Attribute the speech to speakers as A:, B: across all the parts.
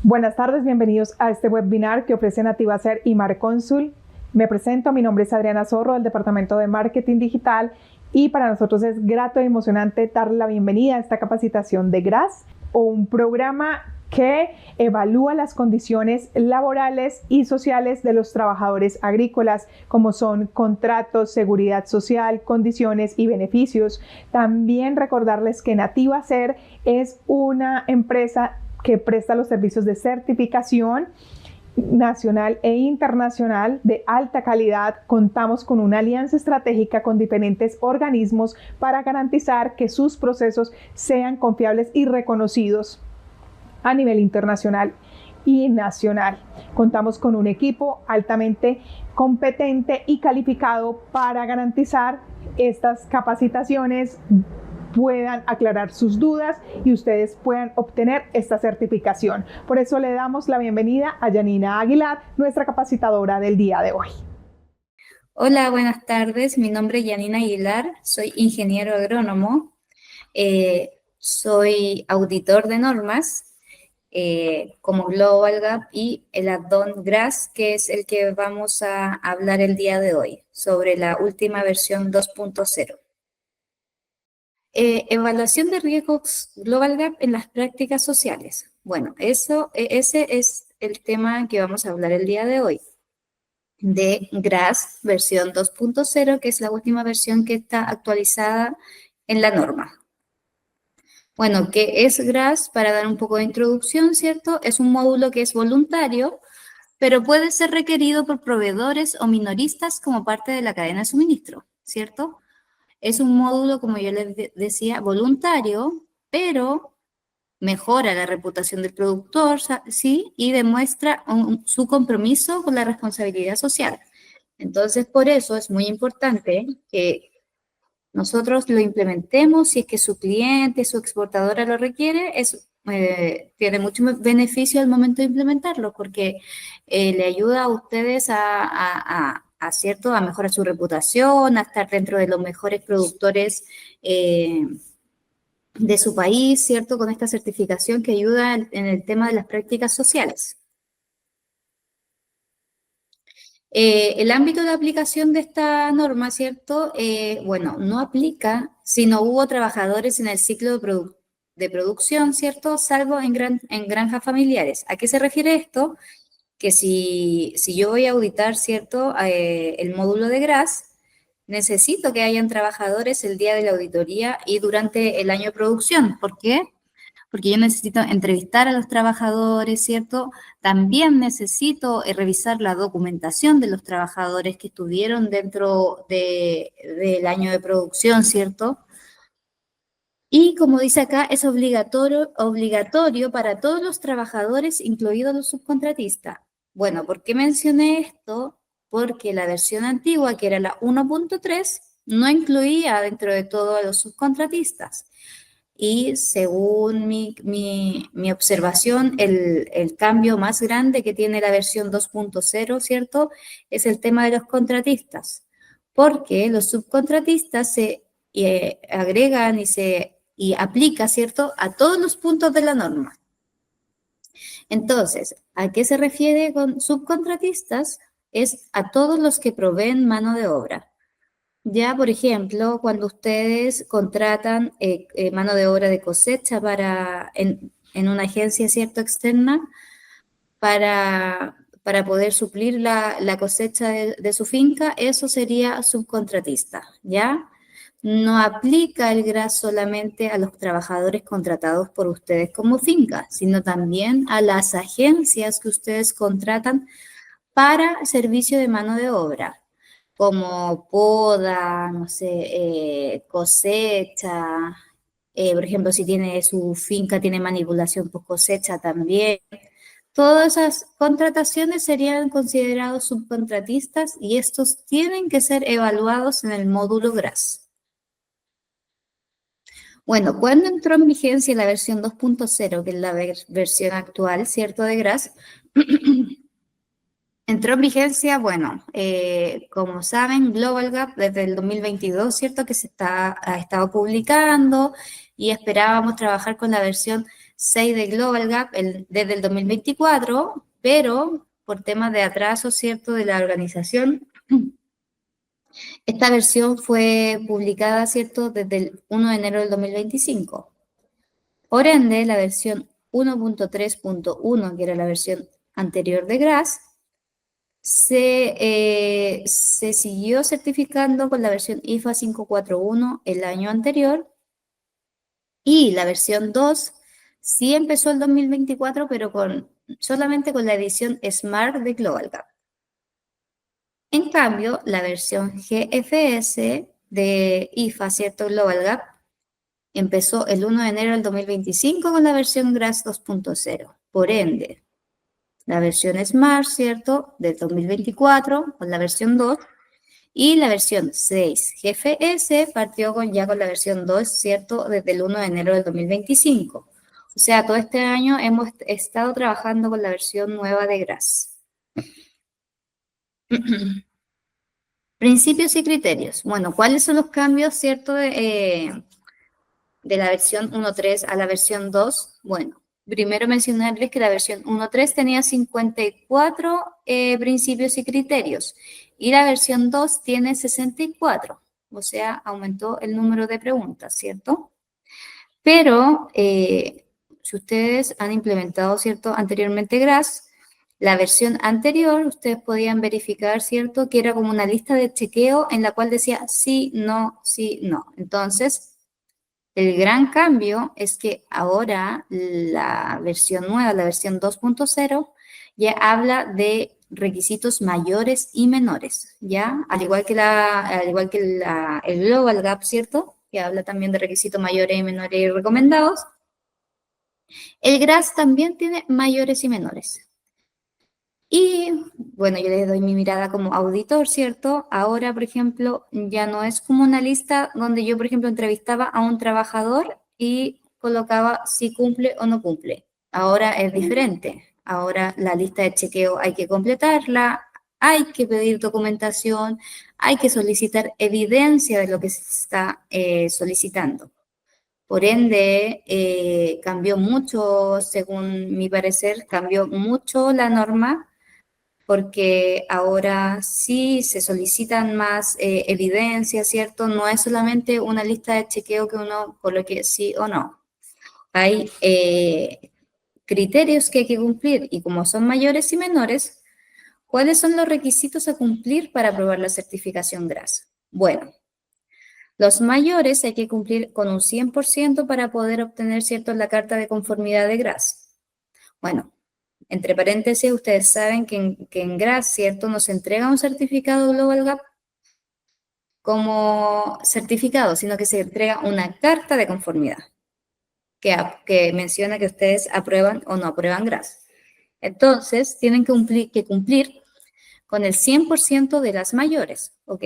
A: Buenas tardes, bienvenidos a este webinar que ofrece Nativacer y Marconsul. Me presento, mi nombre es Adriana Zorro del Departamento de Marketing Digital y para nosotros es grato y emocionante darle la bienvenida a esta capacitación de GRAS, o un programa que evalúa las condiciones laborales y sociales de los trabajadores agrícolas, como son contratos, seguridad social, condiciones y beneficios. También recordarles que Nativacer es una empresa que presta los servicios de certificación nacional e internacional de alta calidad. Contamos con una alianza estratégica con diferentes organismos para garantizar que sus procesos sean confiables y reconocidos a nivel internacional y nacional. Contamos con un equipo altamente competente y calificado para garantizar estas capacitaciones puedan aclarar sus dudas y ustedes puedan obtener esta certificación. Por eso le damos la bienvenida a Yanina Aguilar, nuestra capacitadora del día de hoy.
B: Hola, buenas tardes. Mi nombre es Yanina Aguilar, soy ingeniero agrónomo, soy auditor de normas como Global Gap y el add-on GRAS, que es el que vamos a hablar el día de hoy, sobre la última versión 2.0. Evaluación de riesgos Global Gap en las prácticas sociales. Bueno, ese es el tema que vamos a hablar el día de hoy, de GRAS versión 2.0, que es la última versión que está actualizada en la norma. Bueno, ¿qué es GRAS? Para dar un poco de introducción, ¿cierto? Es un módulo que es voluntario, pero puede ser requerido por proveedores o minoristas como parte de la cadena de suministro, ¿cierto? Es un módulo, como yo les decía, voluntario, pero mejora la reputación del productor, ¿sí? Y demuestra su compromiso con la responsabilidad social. Entonces, por eso es muy importante que nosotros lo implementemos si es que su cliente, su exportadora lo requiere, tiene mucho beneficio al momento de implementarlo porque le ayuda a ustedes ¿cierto? A mejorar su reputación, a estar dentro de los mejores productores de su país, ¿cierto? Con esta certificación que ayuda en el tema de las prácticas sociales. El ámbito de aplicación de esta norma, ¿cierto? Bueno, no aplica si no hubo trabajadores en el ciclo de producción, ¿cierto? Salvo en granjas familiares. ¿A qué se refiere esto? Que si yo voy a auditar, ¿cierto? El módulo de GRAS, necesito que hayan trabajadores el día de la auditoría y durante el año de producción. ¿Por qué? Porque yo necesito entrevistar a los trabajadores, ¿cierto? También necesito revisar la documentación de los trabajadores que estuvieron dentro del año de producción, ¿cierto? Y como dice acá, es obligatorio para todos los trabajadores, incluidos los subcontratistas. Bueno, ¿por qué mencioné esto? Porque la versión antigua, que era la 1.3, no incluía dentro de todo a los subcontratistas. Y según mi observación, el cambio más grande que tiene la versión 2.0, ¿cierto? Es el tema de los contratistas, porque los subcontratistas se agregan y aplica, ¿cierto?, a todos los puntos de la norma. Entonces, ¿a qué se refiere con subcontratistas? Es a todos los que proveen mano de obra. Ya, por ejemplo, cuando ustedes contratan mano de obra de cosecha en una agencia, ¿cierto?, externa, para poder suplir la cosecha de su finca, eso sería subcontratista, ¿ya? No aplica el GRAS solamente a los trabajadores contratados por ustedes como finca, sino también a las agencias que ustedes contratan para servicio de mano de obra, como poda, no sé, cosecha, por ejemplo, si tiene su finca, tiene manipulación post cosecha también. Todas esas contrataciones serían considerados subcontratistas y estos tienen que ser evaluados en el módulo GRAS. Bueno, ¿cuándo entró en vigencia la versión 2.0, que es la versión actual, ¿cierto?, de GRAS? Entró en vigencia, bueno, como saben, Global Gap desde el 2022, ¿cierto?, que ha estado publicando y esperábamos trabajar con la versión 6 de Global Gap desde el 2024, pero por temas de atraso, ¿cierto?, de la organización, esta versión fue publicada, ¿cierto?, desde el 1 de enero del 2025. Por ende, la versión 1.3.1, que era la versión anterior de GRAS, se siguió certificando con la versión IFA 541 el año anterior, y la versión 2 sí empezó el 2024, pero solamente con la edición Smart de Global Gap. En cambio, la versión GFS de IFA, ¿cierto?, Global Gap, empezó el 1 de enero del 2025 con la versión GRAS 2.0. Por ende, la versión Smart, ¿cierto?, del 2024 con la versión 2, y la versión 6 GFS partió ya con la versión 2, ¿cierto?, desde el 1 de enero del 2025. O sea, todo este año hemos estado trabajando con la versión nueva de GRAS. Principios y criterios. Bueno, ¿cuáles son los cambios, cierto, de la versión 1.3 a la versión 2? Bueno, primero mencionarles que la versión 1.3 tenía 54 principios y criterios, y la versión 2 tiene 64, o sea, aumentó el número de preguntas, ¿cierto? Pero si ustedes han implementado, ¿cierto?, anteriormente GRAS, la versión anterior, ustedes podían verificar, ¿cierto?, que era como una lista de chequeo en la cual decía sí, no, sí, no. Entonces, el gran cambio es que ahora la versión nueva, la versión 2.0, ya habla de requisitos mayores y menores, ¿ya? Al igual que el Global Gap, ¿cierto?, que habla también de requisitos mayores y menores y recomendados. El GRAS también tiene mayores y menores. Y bueno, yo les doy mi mirada como auditor, ¿cierto? Ahora, por ejemplo, ya no es como una lista donde yo, por ejemplo, entrevistaba a un trabajador y colocaba si cumple o no cumple. Ahora es diferente. Ahora la lista de chequeo hay que completarla, hay que pedir documentación, hay que solicitar evidencia de lo que se está solicitando. Por ende, cambió mucho, según mi parecer, cambió mucho la norma, porque ahora sí se solicitan más evidencias, ¿cierto? No es solamente una lista de chequeo que uno coloque sí o no. Hay criterios que hay que cumplir, y como son mayores y menores, ¿cuáles son los requisitos a cumplir para aprobar la certificación GRAS? Bueno, los mayores hay que cumplir con un 100% para poder obtener, ¿cierto?, la carta de conformidad de GRAS. Bueno, entre paréntesis, ustedes saben que en GRAS, ¿cierto?, nos entrega un certificado Global Gap como certificado, sino que se entrega una carta de conformidad que menciona que ustedes aprueban o no aprueban GRAS. Entonces, tienen que cumplir con el 100% de las mayores, ¿ok?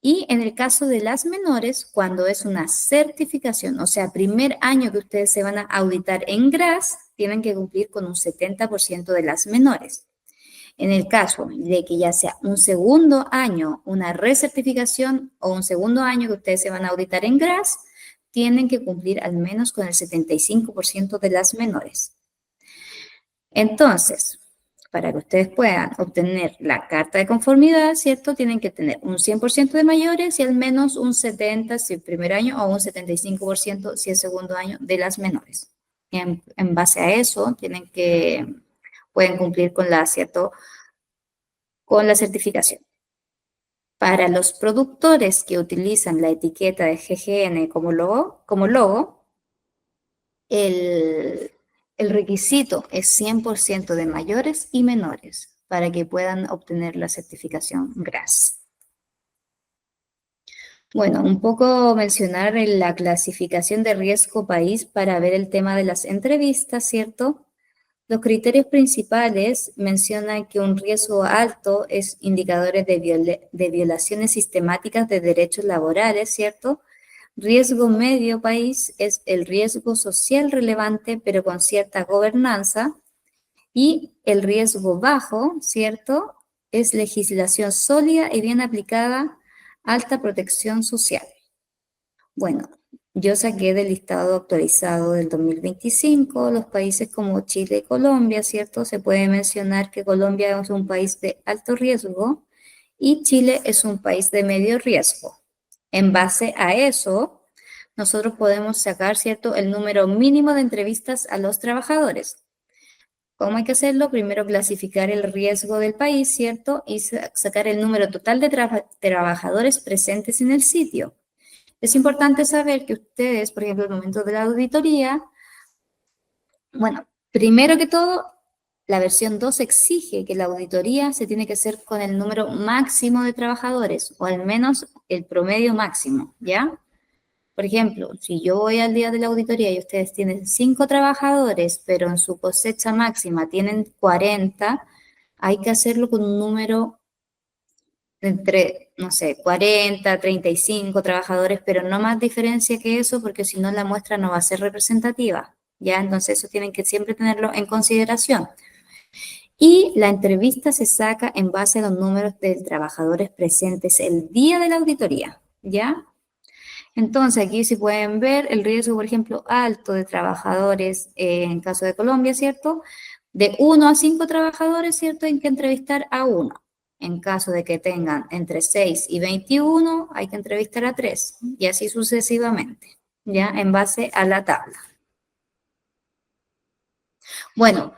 B: Y en el caso de las menores, cuando es una certificación, o sea, primer año que ustedes se van a auditar en GRAS, tienen que cumplir con un 70% de las menores. En el caso de que ya sea un segundo año, una recertificación, o un segundo año que ustedes se van a auditar en GRAS, tienen que cumplir al menos con el 75% de las menores. Entonces, para que ustedes puedan obtener la carta de conformidad, ¿cierto?, tienen que tener un 100% de mayores y al menos un 70% si es primer año o un 75% si es segundo año de las menores. En base a eso, pueden cumplir con ¿cierto?, con la certificación. Para los productores que utilizan la etiqueta de GGN como logo, el requisito es 100% de mayores y menores para que puedan obtener la certificación GRAS. Bueno, un poco mencionar la clasificación de riesgo país para ver el tema de las entrevistas, ¿cierto? Los criterios principales mencionan que un riesgo alto es indicadores de violaciones sistemáticas de derechos laborales, ¿cierto? Riesgo medio país es el riesgo social relevante, pero con cierta gobernanza. Y el riesgo bajo, ¿cierto?, es legislación sólida y bien aplicada, alta protección social. Bueno, yo saqué del listado actualizado del 2025 los países como Chile y Colombia, ¿cierto? Se puede mencionar que Colombia es un país de alto riesgo y Chile es un país de medio riesgo. En base a eso, nosotros podemos sacar, ¿cierto?, el número mínimo de entrevistas a los trabajadores. ¿Cómo hay que hacerlo? Primero clasificar el riesgo del país, ¿cierto? Y sacar el número total de trabajadores presentes en el sitio. Es importante saber que ustedes, por ejemplo, al momento de la auditoría, bueno, primero que todo, la versión 2 exige que la auditoría se tiene que hacer con el número máximo de trabajadores, o al menos el promedio máximo, ¿ya? Por ejemplo, si yo voy al día de la auditoría y ustedes tienen 5 trabajadores, pero en su cosecha máxima tienen 40, hay que hacerlo con un número entre, no sé, 40, 35 trabajadores, pero no más diferencia que eso, porque si no la muestra no va a ser representativa, ¿ya? Entonces eso tienen que siempre tenerlo en consideración. Y la entrevista se saca en base a los números de trabajadores presentes el día de la auditoría, ¿ya? Entonces, aquí se pueden ver el riesgo, por ejemplo, alto de trabajadores, en caso de Colombia, ¿cierto? De 1 a 5 trabajadores, ¿cierto? Hay que entrevistar a 1. En caso de que tengan entre 6 y 21, hay que entrevistar a 3, y así sucesivamente, ¿ya? En base a la tabla. Bueno,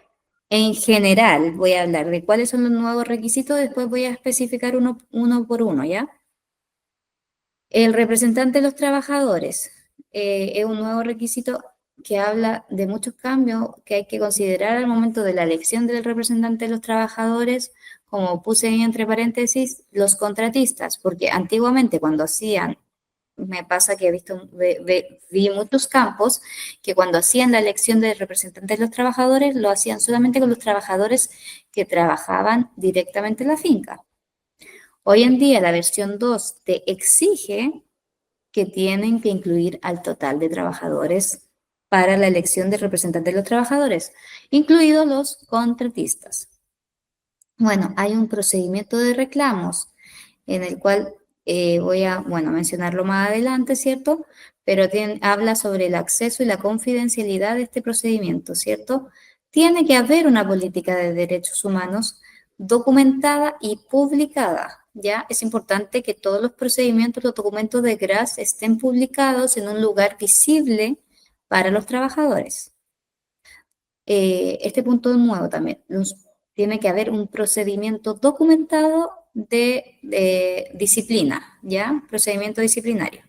B: en general voy a hablar de cuáles son los nuevos requisitos, después voy a especificar uno por uno, ¿ya? El representante de los trabajadores es un nuevo requisito que habla de muchos cambios que hay que considerar al momento de la elección del representante de los trabajadores, como puse ahí entre paréntesis, los contratistas, porque antiguamente cuando hacían, me pasa que he visto, vi muchos campos que cuando hacían la elección del representante de los trabajadores, lo hacían solamente con los trabajadores que trabajaban directamente en la finca. Hoy en día la versión 2 te exige que tienen que incluir al total de trabajadores para la elección del representante de los trabajadores, incluidos los contratistas. Bueno, hay un procedimiento de reclamos en el cual voy a, bueno, mencionarlo más adelante, ¿cierto? Pero habla sobre el acceso y la confidencialidad de este procedimiento, ¿cierto? Tiene que haber una política de derechos humanos documentada y publicada, ¿ya? Es importante que todos los procedimientos, los documentos de GRAS estén publicados en un lugar visible para los trabajadores. Este punto es nuevo también. Tiene que haber un procedimiento documentado de disciplina, ¿ya? Procedimiento disciplinario.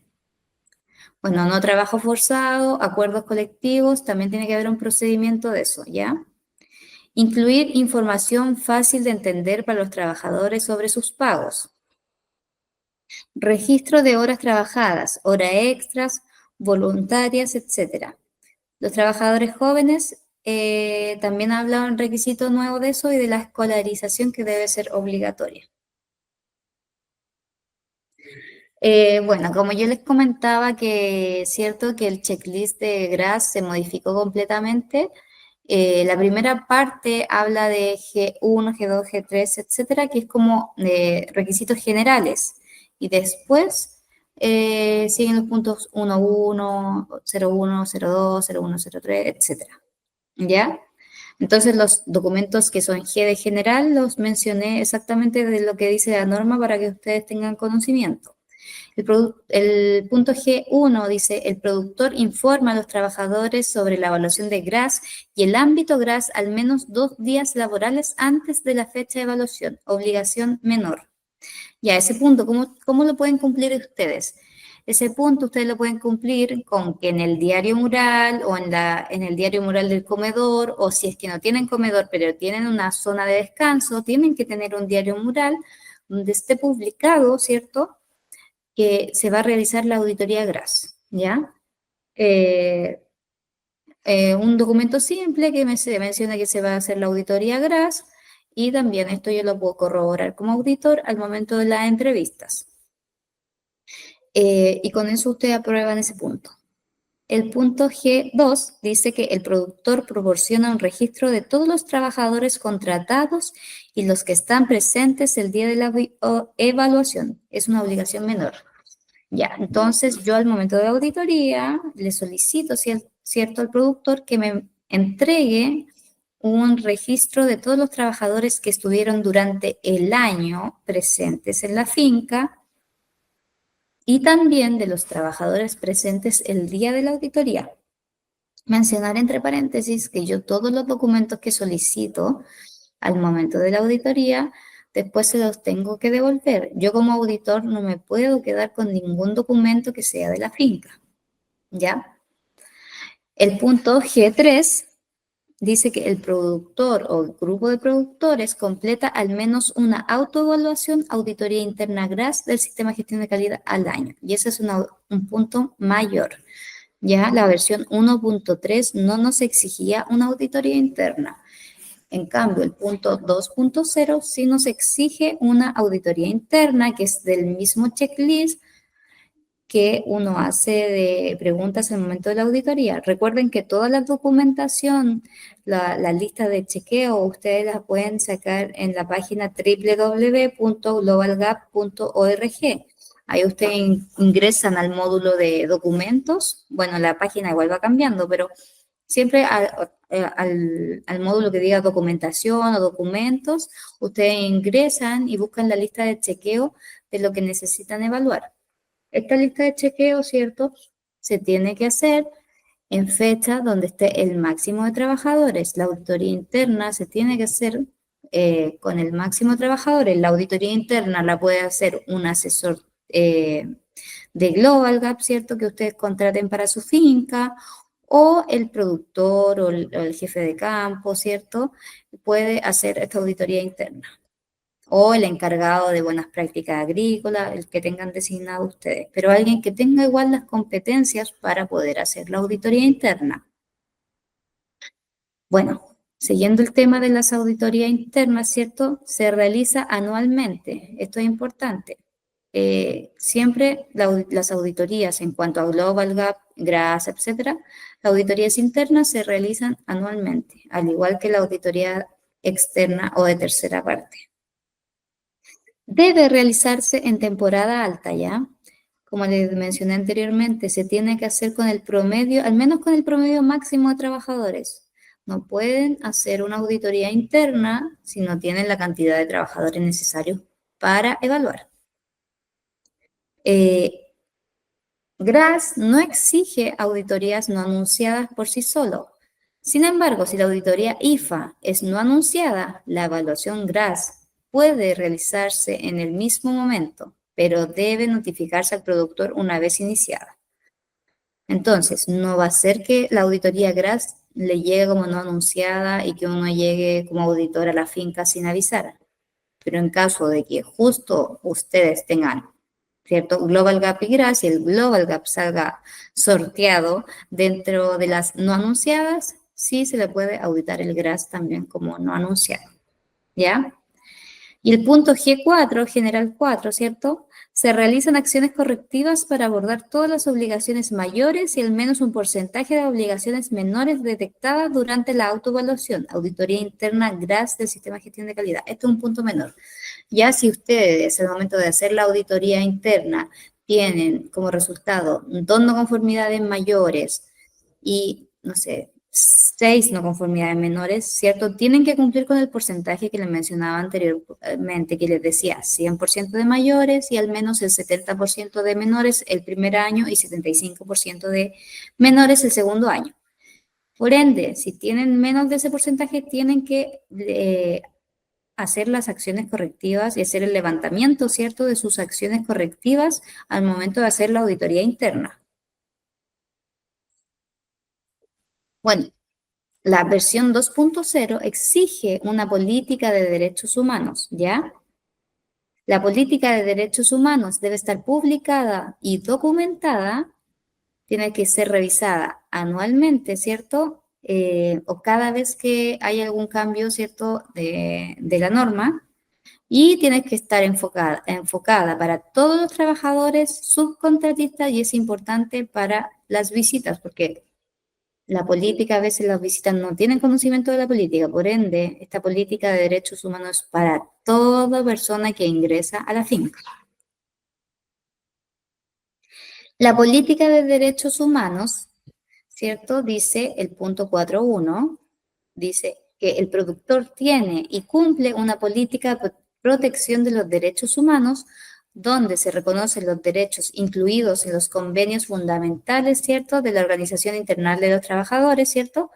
B: Bueno, no trabajo forzado, acuerdos colectivos, también tiene que haber un procedimiento de eso, ¿ya? Incluir información fácil de entender para los trabajadores sobre sus pagos. Registro de horas trabajadas, horas extras, voluntarias, etc. Los trabajadores jóvenes también habla un requisito nuevo de eso y de la escolarización que debe ser obligatoria. Bueno, como yo les comentaba que es cierto que el checklist de GRAS se modificó completamente, la primera parte habla de G1, G2, G3, etcétera, que es como requisitos generales. Y después siguen los puntos 1.1, 0.1, 0.2, 0.1, 0.3, etcétera. ¿Ya? Entonces los documentos que son G de general los mencioné exactamente de lo que dice la norma para que ustedes tengan conocimiento. El punto G1 dice, el productor informa a los trabajadores sobre la evaluación de GRAS y el ámbito GRAS al menos 2 días laborales antes de la fecha de evaluación, obligación menor. Ya, ese punto, ¿cómo lo pueden cumplir ustedes? Ese punto ustedes lo pueden cumplir con que en el diario mural o en el diario mural del comedor, o si es que no tienen comedor pero tienen una zona de descanso, tienen que tener un diario mural donde esté publicado, ¿cierto?, que se va a realizar la auditoría GRAS, ¿ya? Un documento simple que se menciona que se va a hacer la auditoría GRAS y también esto yo lo puedo corroborar como auditor al momento de las entrevistas. Y con eso ustedes aprueban ese punto. El punto G2 dice que el productor proporciona un registro de todos los trabajadores contratados y los que están presentes el día de la evaluación. Es una obligación menor. Ya, entonces yo al momento de la auditoría le solicito, ¿cierto?, al productor que me entregue un registro de todos los trabajadores que estuvieron durante el año presentes en la finca y también de los trabajadores presentes el día de la auditoría. Mencionar entre paréntesis que yo todos los documentos que solicito al momento de la auditoría, después se los tengo que devolver. Yo como auditor no me puedo quedar con ningún documento que sea de la finca, ¿ya? El punto G3 dice que el productor o el grupo de productores completa al menos una autoevaluación, auditoría interna GRAS del sistema de gestión de calidad al año. Y ese es un punto mayor. Ya la versión 1.3 no nos exigía una auditoría interna. En cambio, el punto 2.0 sí nos exige una auditoría interna, que es del mismo checklist que uno hace de preguntas en el momento de la auditoría. Recuerden que toda la documentación, la lista de chequeo, ustedes la pueden sacar en la página www.globalgap.org. Ahí ustedes ingresan al módulo de documentos. Bueno, la página igual va cambiando, pero siempre al módulo que diga documentación o documentos, ustedes ingresan y buscan la lista de chequeo de lo que necesitan evaluar. Esta lista de chequeo, ¿cierto?, se tiene que hacer en fecha donde esté el máximo de trabajadores. La auditoría interna se tiene que hacer con el máximo de trabajadores. La auditoría interna la puede hacer un asesor de Global Gap, ¿cierto?, que ustedes contraten para su finca, o el productor o el jefe de campo, ¿cierto?, puede hacer esta auditoría interna. O el encargado de buenas prácticas agrícolas, el que tengan designado ustedes, pero alguien que tenga igual las competencias para poder hacer la auditoría interna. Bueno, siguiendo el tema de las auditorías internas, ¿cierto? Se realiza anualmente, esto es importante. Siempre las auditorías en cuanto a Global Gap, GRAS, etcétera, las auditorías internas se realizan anualmente, al igual que la auditoría externa o de tercera parte. Debe realizarse en temporada alta, ¿ya? Como les mencioné anteriormente, se tiene que hacer con el promedio, al menos con el promedio máximo de trabajadores. No pueden hacer una auditoría interna si no tienen la cantidad de trabajadores necesarios para evaluar. GRAS no exige auditorías no anunciadas por sí solo. Sin embargo, si la auditoría IFA es no anunciada, la evaluación GRAS puede realizarse en el mismo momento, pero debe notificarse al productor una vez iniciada. Entonces, no va a ser que la auditoría GRAS le llegue como no anunciada y que uno llegue como auditor a la finca sin avisar. Pero en caso de que justo ustedes tengan, ¿cierto?, Global Gap y GRAS, y el Global Gap salga sorteado dentro de las no anunciadas, sí se le puede auditar el GRAS también como no anunciado, ¿ya? Y el punto G4, general 4, ¿cierto? Se realizan acciones correctivas para abordar todas las obligaciones mayores y al menos un porcentaje de obligaciones menores detectadas durante la autoevaluación, auditoría interna GRAS del sistema de gestión de calidad. Esto es un punto menor. Ya si ustedes, al momento de hacer la auditoría interna, tienen como resultado 2 no conformidades mayores y, no sé, 6 no conformidades menores, ¿cierto? Tienen que cumplir con el porcentaje que les mencionaba anteriormente, que les decía 100% de mayores y al menos el 70% de menores el primer año y 75% de menores el segundo año. Por ende, si tienen menos de ese porcentaje, tienen que hacer las acciones correctivas y hacer el levantamiento, ¿cierto?, de sus acciones correctivas al momento de hacer la auditoría interna. Bueno, la versión 2.0 exige una política de derechos humanos, ¿ya? La política de derechos humanos debe estar publicada y documentada, tiene que ser revisada anualmente, ¿cierto? O cada vez que hay algún cambio, ¿cierto?, de la norma, y tiene que estar enfocada para todos los trabajadores subcontratistas y es importante para las visitas, porque la política, a veces las visitas no tienen conocimiento de la política, por ende, esta política de derechos humanos es para toda persona que ingresa a la finca. La política de derechos humanos, ¿cierto? Dice el punto 4.1, dice que el productor tiene y cumple una política de protección de los derechos humanos donde se reconocen los derechos incluidos en los convenios fundamentales, ¿cierto?, de la Organización Internacional de los Trabajadores, ¿cierto?,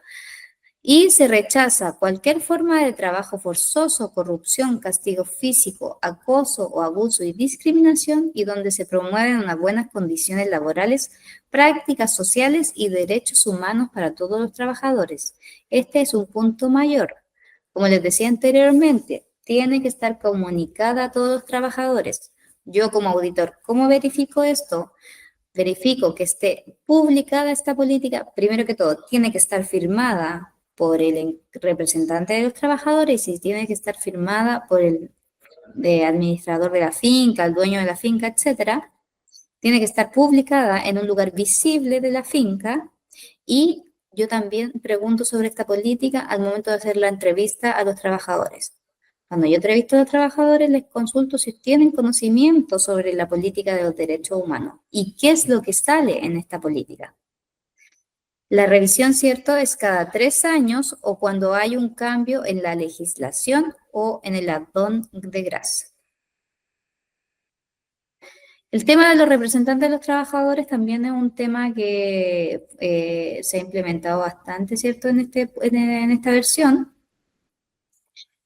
B: y se rechaza cualquier forma de trabajo forzoso, corrupción, castigo físico, acoso o abuso y discriminación, y donde se promueven unas buenas condiciones laborales, prácticas sociales y derechos humanos para todos los trabajadores. Este es un punto mayor. Como les decía anteriormente, tiene que estar comunicada a todos los trabajadores. Yo como auditor, ¿cómo verifico esto? Verifico que esté publicada esta política. Primero que todo, tiene que estar firmada por el representante de los trabajadores y tiene que estar firmada por el administrador de la finca, el dueño de la finca, etcétera. Tiene que estar publicada en un lugar visible de la finca, y yo también pregunto sobre esta política al momento de hacer la entrevista a los trabajadores. Cuando yo entrevisto a los trabajadores, les consulto si tienen conocimiento sobre la política de los derechos humanos y qué es lo que sale en esta política. La revisión, ¿cierto?, es cada 3 años o cuando hay un cambio en la legislación o en el add-on de grasa. El tema de los representantes de los trabajadores también es un tema que se ha implementado bastante, ¿cierto?, en esta versión.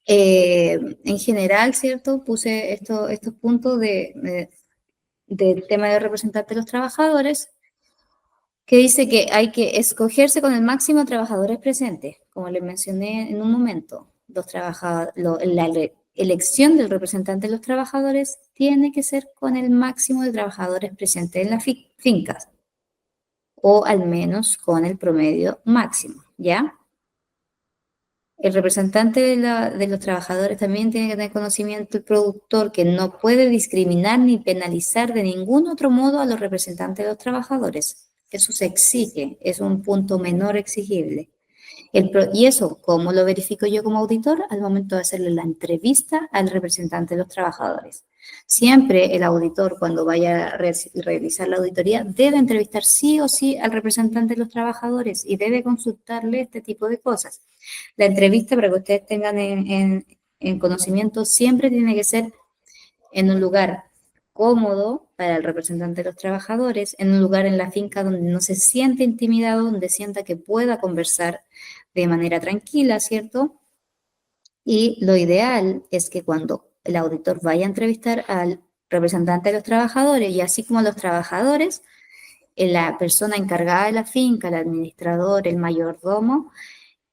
B: En general, ¿cierto?, puse estos puntos del tema de representantes de los trabajadores, que dice que hay que escogerse con el máximo de trabajadores presentes. Como les mencioné en un momento, la elección del representante de los trabajadores tiene que ser con el máximo de trabajadores presentes en las fincas, o al menos con el promedio máximo, ¿ya? El representante de los trabajadores también tiene que tener conocimiento, el productor, que no puede discriminar ni penalizar de ningún otro modo a los representantes de los trabajadores. Eso se exige, es un punto menor exigible. Y eso, ¿cómo lo verifico yo como auditor? Al momento de hacerle la entrevista al representante de los trabajadores. Siempre el auditor, cuando vaya a realizar la auditoría, debe entrevistar sí o sí al representante de los trabajadores y debe consultarle este tipo de cosas. La entrevista, para que ustedes tengan en conocimiento, siempre tiene que ser en un lugar cómodo para el representante de los trabajadores, en un lugar en la finca donde no se siente intimidado, donde sienta que pueda conversar de manera tranquila, ¿cierto? Y lo ideal es que cuando el auditor vaya a entrevistar al representante de los trabajadores, y así como a los trabajadores, la persona encargada de la finca, el administrador, el mayordomo,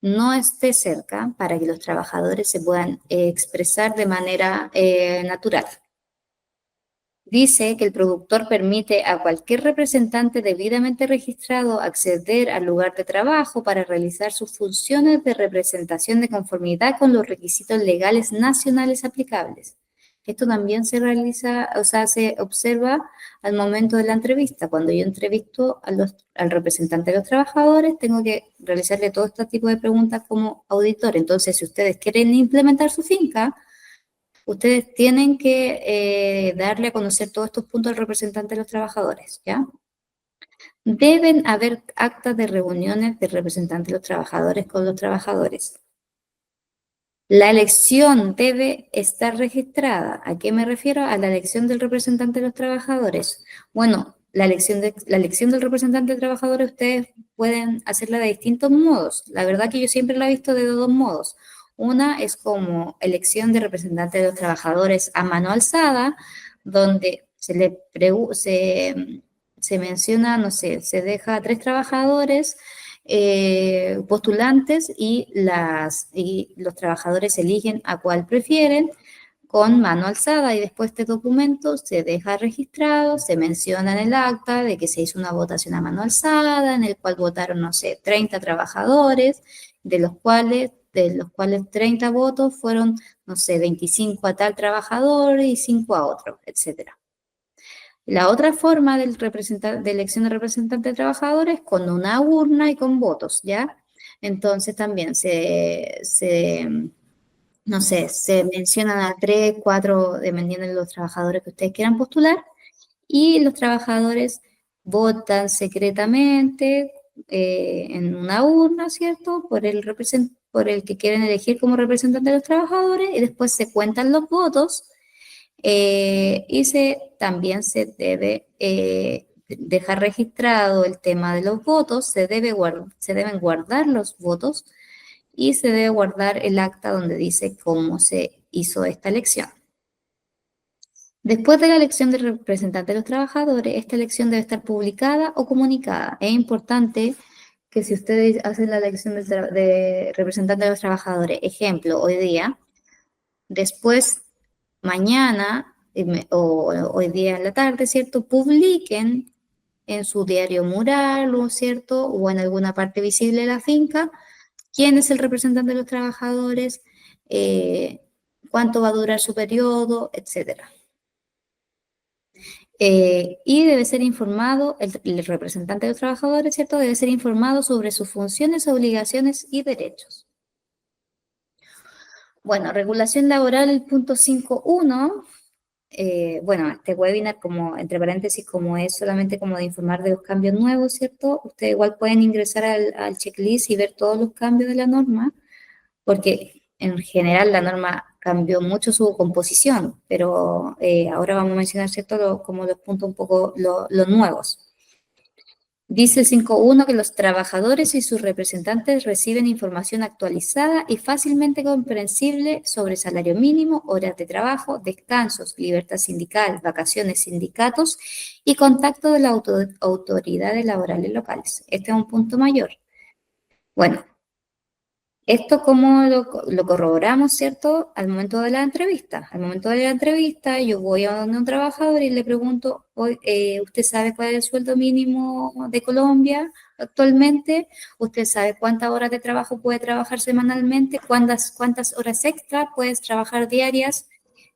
B: no esté cerca para que los trabajadores se puedan expresar de manera natural. Dice que el productor permite a cualquier representante debidamente registrado acceder al lugar de trabajo para realizar sus funciones de representación de conformidad con los requisitos legales nacionales aplicables. Esto también se realiza, o sea, se observa al momento de la entrevista. Cuando yo entrevisto al representante de los trabajadores, tengo que realizarle todo este tipo de preguntas como auditor. Entonces, si ustedes quieren implementar su finca, ustedes tienen que darle a conocer todos estos puntos al representante de los trabajadores, ¿ya? Deben haber actas de reuniones del representante de los trabajadores con los trabajadores. La elección debe estar registrada. ¿A qué me refiero? A la elección del representante de los trabajadores. Bueno, la elección del representante de trabajadores ustedes pueden hacerla de distintos modos. La verdad que yo siempre la he visto de dos modos. Una es como elección de representante de los trabajadores a mano alzada, donde se menciona, no sé, se deja a 3 trabajadores postulantes y los trabajadores eligen a cuál prefieren con mano alzada, y después este documento se deja registrado, se menciona en el acta de que se hizo una votación a mano alzada en el cual votaron, no sé, 30 trabajadores, de los cuales 30 votos fueron, no sé, 25 a tal trabajador y 5 a otro, etcétera. La otra forma de elección de representante de trabajadores es con una urna y con votos, ¿ya? Entonces también no sé, se mencionan a 3, 4, dependiendo de los trabajadores que ustedes quieran postular, y los trabajadores votan secretamente en una urna, ¿cierto? Por el que quieren elegir como representante de los trabajadores y después se cuentan los votos y también se debe dejar registrado el tema de los votos, se deben guardar los votos y se debe guardar el acta donde dice cómo se hizo esta elección. Después de la elección del representante de los trabajadores, esta elección debe estar publicada o comunicada. Es importante que si ustedes hacen la elección de representante de los trabajadores, ejemplo, hoy día, después mañana o hoy día en la tarde, ¿cierto? Publiquen en su diario mural, ¿no es cierto? O en alguna parte visible de la finca, quién es el representante de los trabajadores, cuánto va a durar su periodo, etcétera. Y debe ser informado, el representante de los trabajadores, ¿cierto? Debe ser informado sobre sus funciones, obligaciones y derechos. Bueno, regulación laboral, el punto 5.1. Bueno, este webinar, como entre paréntesis, como es solamente como de informar de los cambios nuevos, ¿cierto? Ustedes igual pueden ingresar al checklist y ver todos los cambios de la norma, porque en general la norma cambió mucho su composición, pero ahora vamos a mencionar, ¿cierto? Como los puntos un poco los nuevos. Dice el 5.1 que los trabajadores y sus representantes reciben información actualizada y fácilmente comprensible sobre salario mínimo, horas de trabajo, descansos, libertad sindical, vacaciones, sindicatos y contacto de las autoridades laborales locales. Este es un punto mayor. Bueno, esto cómo lo corroboramos, ¿cierto? Al momento de la entrevista. Al momento de la entrevista yo voy a donde un trabajador y le pregunto, ¿usted sabe cuál es el sueldo mínimo de Colombia actualmente? ¿Usted sabe cuántas horas de trabajo puede trabajar semanalmente? ¿Cuántas horas extra puedes trabajar diarias?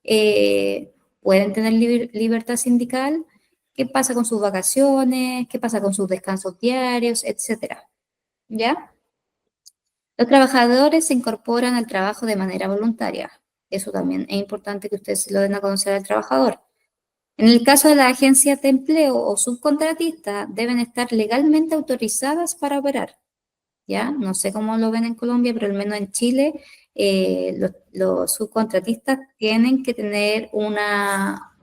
B: ¿Pueden tener libertad sindical? ¿Qué pasa con sus vacaciones? ¿Qué pasa con sus descansos diarios? Etcétera. ¿Ya? Los trabajadores se incorporan al trabajo de manera voluntaria. Eso también es importante que ustedes lo den a conocer al trabajador. En el caso de las agencias de empleo o subcontratistas, deben estar legalmente autorizadas para operar. ¿Ya? No sé cómo lo ven en Colombia, pero al menos en Chile, los subcontratistas tienen que tener una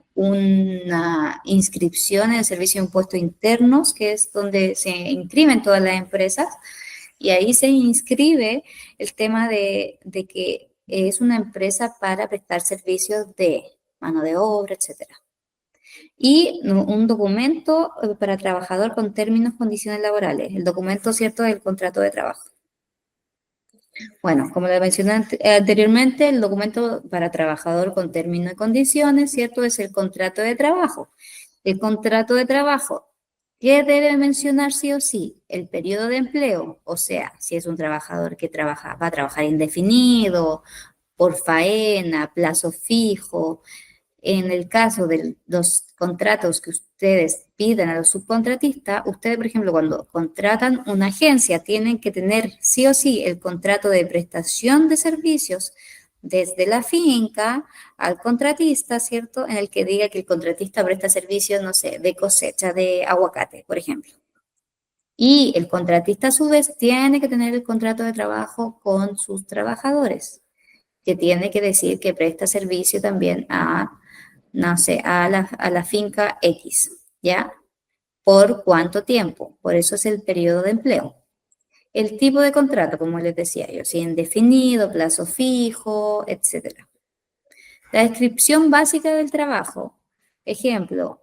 B: inscripción en el Servicio de Impuestos Internos, que es donde se inscriben todas las empresas, y ahí se inscribe el tema de que es una empresa para prestar servicios de mano de obra, etcétera. Y un documento para trabajador con términos, condiciones laborales. El documento, ¿cierto?, del contrato de trabajo. Bueno, como le mencioné anteriormente, el documento para trabajador con términos y condiciones, ¿cierto?, es el contrato de trabajo. El contrato de trabajo, ¿qué debe mencionar sí o sí? El periodo de empleo, o sea, si es un trabajador que va a trabajar indefinido, por faena, plazo fijo. En el caso de los contratos que ustedes piden a los subcontratistas, ustedes, por ejemplo, cuando contratan una agencia, tienen que tener sí o sí el contrato de prestación de servicios desde la finca al contratista, ¿cierto? En el que diga que el contratista presta servicios, no sé, de cosecha de aguacate, por ejemplo. Y el contratista, a su vez, tiene que tener el contrato de trabajo con sus trabajadores, que tiene que decir que presta servicio también a, no sé, a la finca X, ¿ya? ¿Por cuánto tiempo? Por eso es el periodo de empleo. El tipo de contrato, como les decía yo, si indefinido, plazo fijo, etcétera. La descripción básica del trabajo. Ejemplo,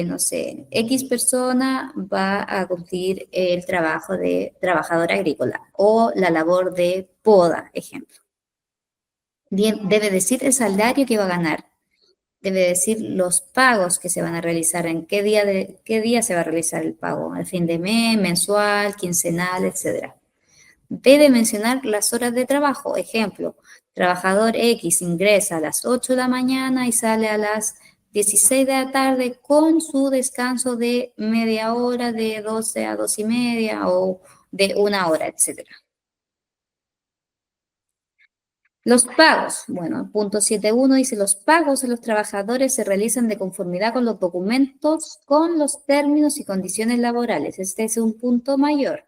B: no sé, X persona va a cumplir el trabajo de trabajador agrícola o la labor de poda, ejemplo. Debe decir el salario que va a ganar, debe decir los pagos que se van a realizar, en qué día se va a realizar el pago, al fin de mes, mensual, quincenal, etc. Debe mencionar las horas de trabajo, ejemplo, trabajador X ingresa a las 8 de la mañana y sale a las 16 de la tarde con su descanso de media hora, de 12 a 2 y media o de una hora, etc. Los pagos, bueno, punto 7.1 dice, los pagos a los trabajadores se realizan de conformidad con los documentos, con los términos y condiciones laborales. Este es un punto mayor.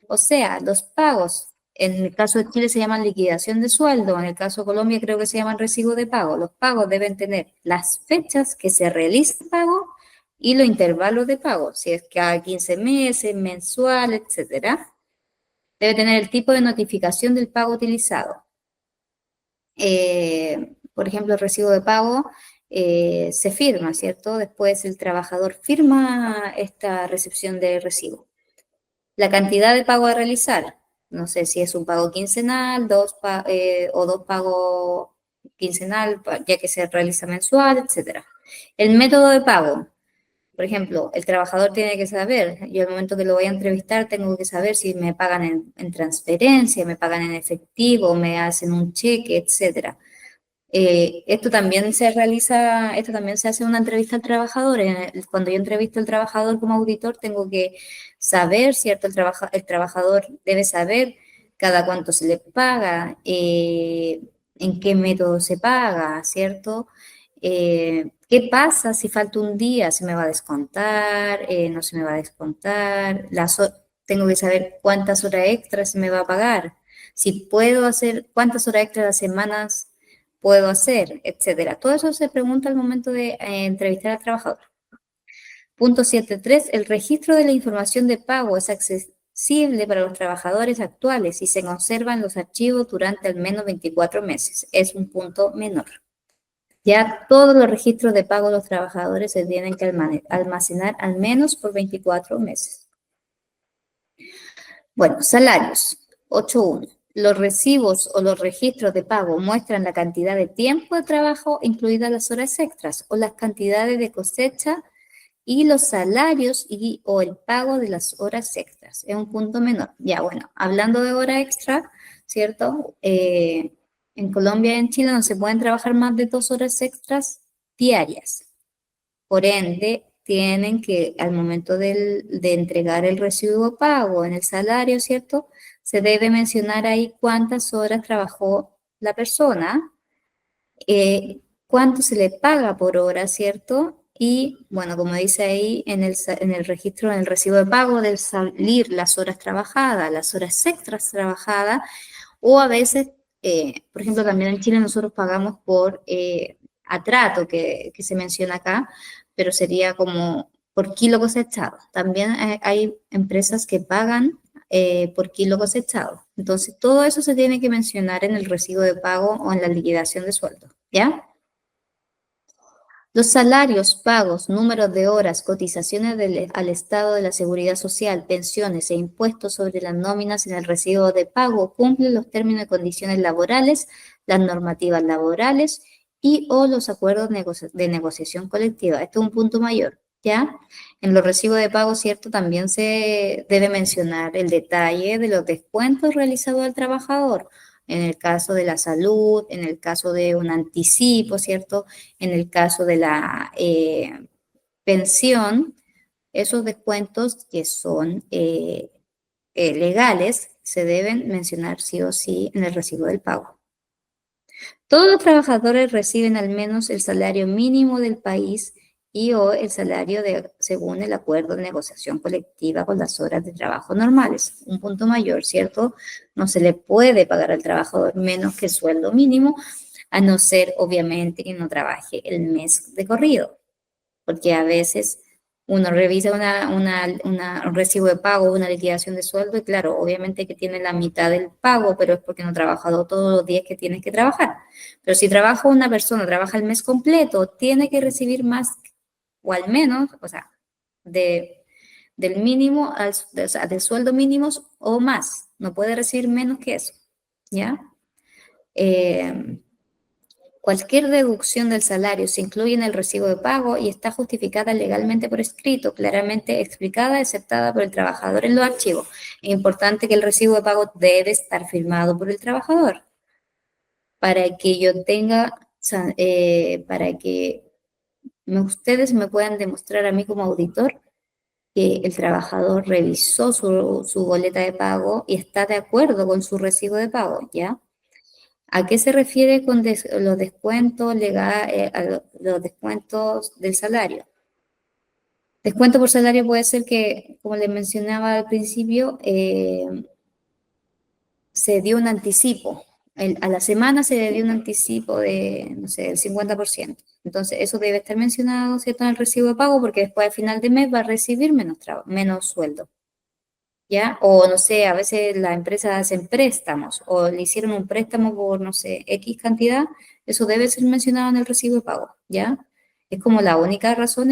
B: O sea, los pagos, en el caso de Chile se llaman liquidación de sueldo, en el caso de Colombia creo que se llaman recibo de pago. Los pagos deben tener las fechas que se realiza el pago y los intervalos de pago, si es cada 15 meses, mensual, etcétera. Debe tener el tipo de notificación del pago utilizado. Por ejemplo, el recibo de pago se firma, ¿cierto? Después el trabajador firma esta recepción de recibo. La cantidad de pago a realizar, no sé si es un pago quincenal, o dos pagos quincenal, ya que se realiza mensual, etc. El método de pago, por ejemplo, el trabajador tiene que saber, yo al momento que lo voy a entrevistar tengo que saber si me pagan en transferencia, me pagan en efectivo, me hacen un cheque, etcétera. Esto también se realiza, esto también se hace en una entrevista al trabajador. Cuando yo entrevisto al trabajador como auditor, tengo que saber, ¿cierto? El trabajador debe saber cada cuánto se le paga, en qué método se paga, ¿cierto? ¿Qué pasa si falta un día? ¿Se me va a descontar? ¿No se me va a descontar? Tengo que saber cuántas horas extras se me va a pagar. Si puedo hacer, cuántas horas extras a las semanas puedo hacer, etcétera. Todo eso se pregunta al momento de entrevistar al trabajador. Punto 7.3. El registro de la información de pago es accesible para los trabajadores actuales y se conservan los archivos durante al menos 24 meses. Es un punto menor. Ya todos los registros de pago de los trabajadores se tienen que almacenar al menos por 24 meses. Bueno, salarios. 8.1. Los recibos o los registros de pago muestran la cantidad de tiempo de trabajo, incluidas las horas extras, o las cantidades de cosecha y los salarios o el pago de las horas extras. Es un punto menor. Ya, bueno, hablando de hora extra, ¿cierto? En Colombia y en Chile no se pueden trabajar más de 2 horas extras diarias. Por ende, tienen que, al momento de entregar el recibo pago en el salario, ¿cierto? Se debe mencionar ahí cuántas horas trabajó la persona, cuánto se le paga por hora, ¿cierto? Y, bueno, como dice ahí en el registro, en el recibo de pago, debe salir las horas trabajadas, las horas extras trabajadas, o a veces, por ejemplo, también en Chile nosotros pagamos por atrato, que se menciona acá, pero sería como por kilo cosechado. También hay empresas que pagan por kilo cosechado. Entonces, todo eso se tiene que mencionar en el recibo de pago o en la liquidación de sueldo, ¿ya? Los salarios, pagos, números de horas, cotizaciones al Estado de la Seguridad Social, pensiones e impuestos sobre las nóminas en el recibo de pago cumplen los términos y condiciones laborales, las normativas laborales y o los acuerdos de negociación colectiva. Este es un punto mayor, ¿ya? En los recibos de pago, ¿cierto? También se debe mencionar el detalle de los descuentos realizados al trabajador. En el caso de la salud, en el caso de un anticipo, ¿cierto? En el caso de la pensión, esos descuentos que son legales se deben mencionar sí o sí en el recibo del pago. Todos los trabajadores reciben al menos el salario mínimo del país y o el salario según el acuerdo de negociación colectiva con las horas de trabajo normales. Un punto mayor, ¿cierto? No se le puede pagar al trabajador menos que el sueldo mínimo, a no ser, obviamente, que no trabaje el mes de corrido, porque a veces uno revisa un recibo de pago, una liquidación de sueldo, y claro, obviamente que tiene la mitad del pago, pero es porque no ha trabajado todos los días que tienes que trabajar. Pero si trabaja una persona, trabaja el mes completo, tiene que recibir más, o al menos, o sea, del mínimo, o sea, del sueldo mínimo o más. No puede recibir menos que eso, ¿ya? Cualquier deducción del salario se incluye en el recibo de pago y está justificada legalmente por escrito, claramente explicada y aceptada por el trabajador en los archivos. Es importante que el recibo de pago debe estar firmado por el trabajador para que yo tenga, para que ustedes me puedan demostrar a mí como auditor que el trabajador revisó su boleta de pago y está de acuerdo con su recibo de pago, ¿ya? ¿A qué se refiere con los descuentos los descuentos del salario? Descuento por salario puede ser que, como les mencionaba al principio, se dio un anticipo. A la semana se le dio un anticipo de, no sé, del 50%. Entonces, eso debe estar mencionado, ¿cierto?, en el recibo de pago, porque después al final de mes va a recibir menos sueldo, ¿ya? O, no sé, a veces las empresas hacen préstamos, o le hicieron un préstamo por, no sé, X cantidad, eso debe ser mencionado en el recibo de pago, ¿ya? Es como la única razón,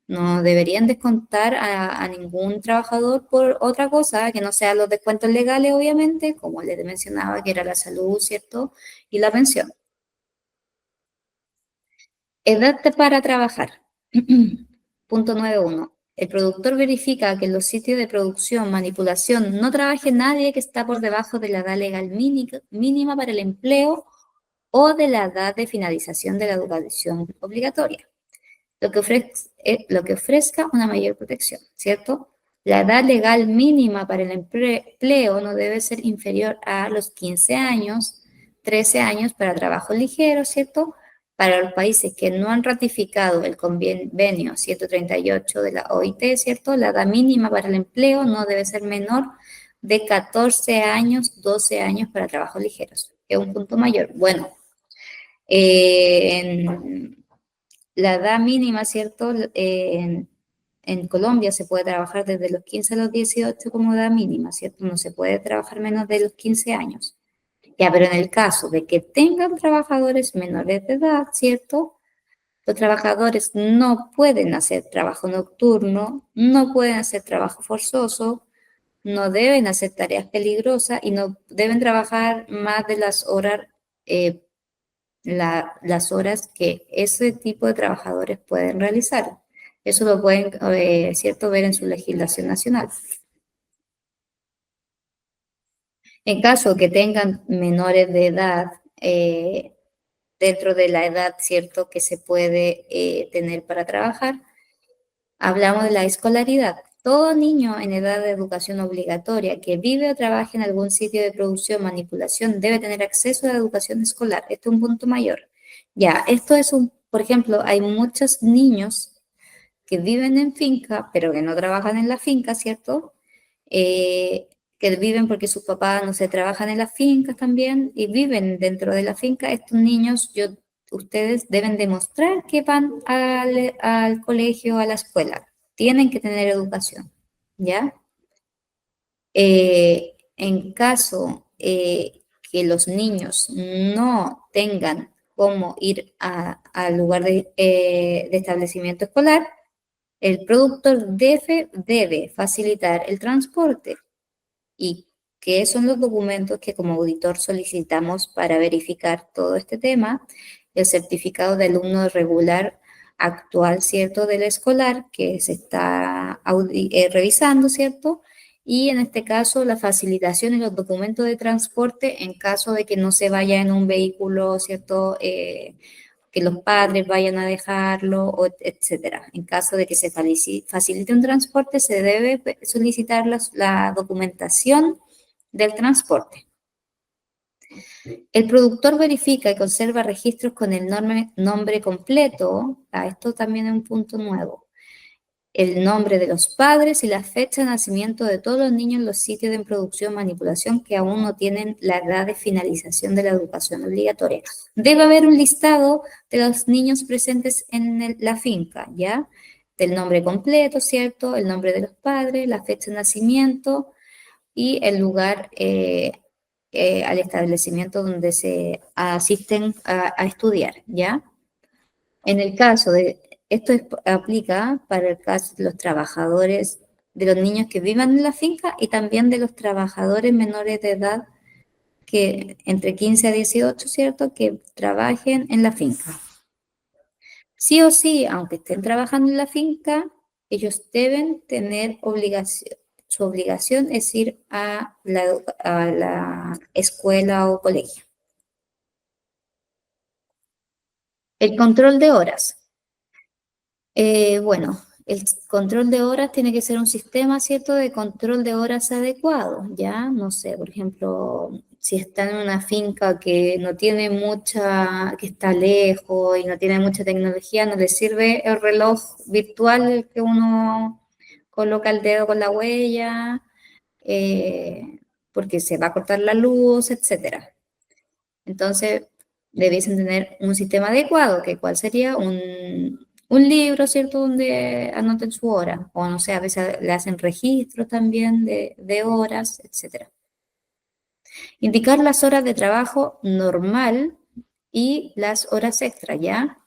B: no deberían descontar a ningún trabajador por otra cosa que no sean los descuentos legales, obviamente, como les mencionaba, que era la salud, ¿cierto? Y la pensión. Edad para trabajar. Punto 9.1. El productor verifica que en los sitios de producción, manipulación, no trabaje nadie que está por debajo de la edad legal mínima para el empleo o de la edad de finalización de la educación obligatoria, lo que ofrezca una mayor protección, ¿cierto? La edad legal mínima para el empleo no debe ser inferior a los 15 años, 13 años para trabajo ligero, ¿cierto? Para los países que no han ratificado el convenio 138 de la OIT, ¿cierto? La edad mínima para el empleo no debe ser menor de 14 años, 12 años para trabajos ligeros, que es un punto mayor. Bueno, la edad mínima, ¿cierto? En Colombia se puede trabajar desde los 15 a los 18 como edad mínima, ¿cierto? No se puede trabajar menos de los 15 años. Ya, pero en el caso de que tengan trabajadores menores de edad, ¿cierto? Los trabajadores no pueden hacer trabajo nocturno, no pueden hacer trabajo forzoso, no deben hacer tareas peligrosas y no deben trabajar más de eh, las horas que ese tipo de trabajadores pueden realizar. Eso lo pueden, ¿cierto?, ver en su legislación nacional. En caso que tengan menores de edad, dentro de la edad, ¿cierto?, que se puede tener para trabajar, hablamos de la escolaridad. Todo niño en edad de educación obligatoria que vive o trabaja en algún sitio de producción, manipulación, debe tener acceso a la educación escolar. Este es un punto mayor. Ya, esto es por ejemplo, hay muchos niños que viven en finca, pero que no trabajan en la finca, ¿cierto? Que viven porque sus papás, no sé, trabajan en las fincas también y viven dentro de la finca. Estos niños, ustedes deben demostrar que van al colegio, a la escuela. Tienen que tener educación, ¿ya? En caso que los niños no tengan cómo ir al lugar de establecimiento escolar, el productor debe facilitar el transporte. ¿Y qué son los documentos que como auditor solicitamos para verificar todo este tema? El certificado de alumno regular actual, ¿cierto?, del escolar que se está revisando, ¿cierto? Y en este caso, la facilitación y los documentos de transporte en caso de que no se vaya en un vehículo, ¿cierto?, que los padres vayan a dejarlo, etcétera. En caso de que se facilite un transporte, se debe solicitar la documentación del transporte. El productor verifica y conserva registros con el nombre completo. Esto también es un punto nuevo. El nombre de los padres y la fecha de nacimiento de todos los niños en los sitios de producción, manipulación que aún no tienen la edad de finalización de la educación obligatoria. Debe haber un listado de los niños presentes en la finca, ¿ya? Del nombre completo, ¿cierto? El nombre de los padres, la fecha de nacimiento y el lugar al establecimiento donde se asisten a estudiar, ¿ya? En el caso esto aplica para el caso de los trabajadores, de los niños que vivan en la finca y también de los trabajadores menores de edad que entre 15 a 18, ¿cierto?, que trabajen en la finca. Sí o sí, aunque estén trabajando en la finca, ellos deben tener su obligación es ir a la escuela o colegio. El control de horas. Bueno, el control de horas tiene que ser un sistema, ¿cierto?, de control de horas adecuado, ¿ya? No sé, por ejemplo, si está en una finca que no tiene mucha, que está lejos y no tiene mucha tecnología, no le sirve el reloj virtual que uno coloca el dedo con la huella, porque se va a cortar la luz, etcétera. Entonces, debiesen tener un sistema adecuado, que cuál sería un libro, ¿cierto?, donde anoten su hora, o no sé, a veces le hacen registros también de horas, etcétera. Indicar las horas de trabajo normal y las horas extra, ¿ya?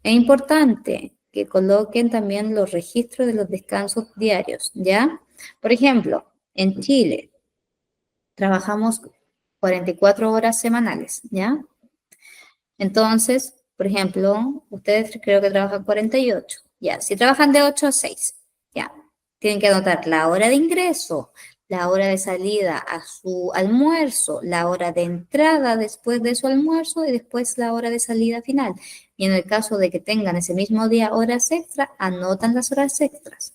B: Es importante que coloquen también los registros de los descansos diarios, ¿ya? Por ejemplo, en Chile trabajamos 44 horas semanales, ¿ya? Entonces, por ejemplo, ustedes creo que trabajan 48, ya. Si trabajan de 8 a 6, ya. Tienen que anotar la hora de ingreso, la hora de salida a su almuerzo, la hora de entrada después de su almuerzo y después la hora de salida final. Y en el caso de que tengan ese mismo día horas extra, anotan las horas extras.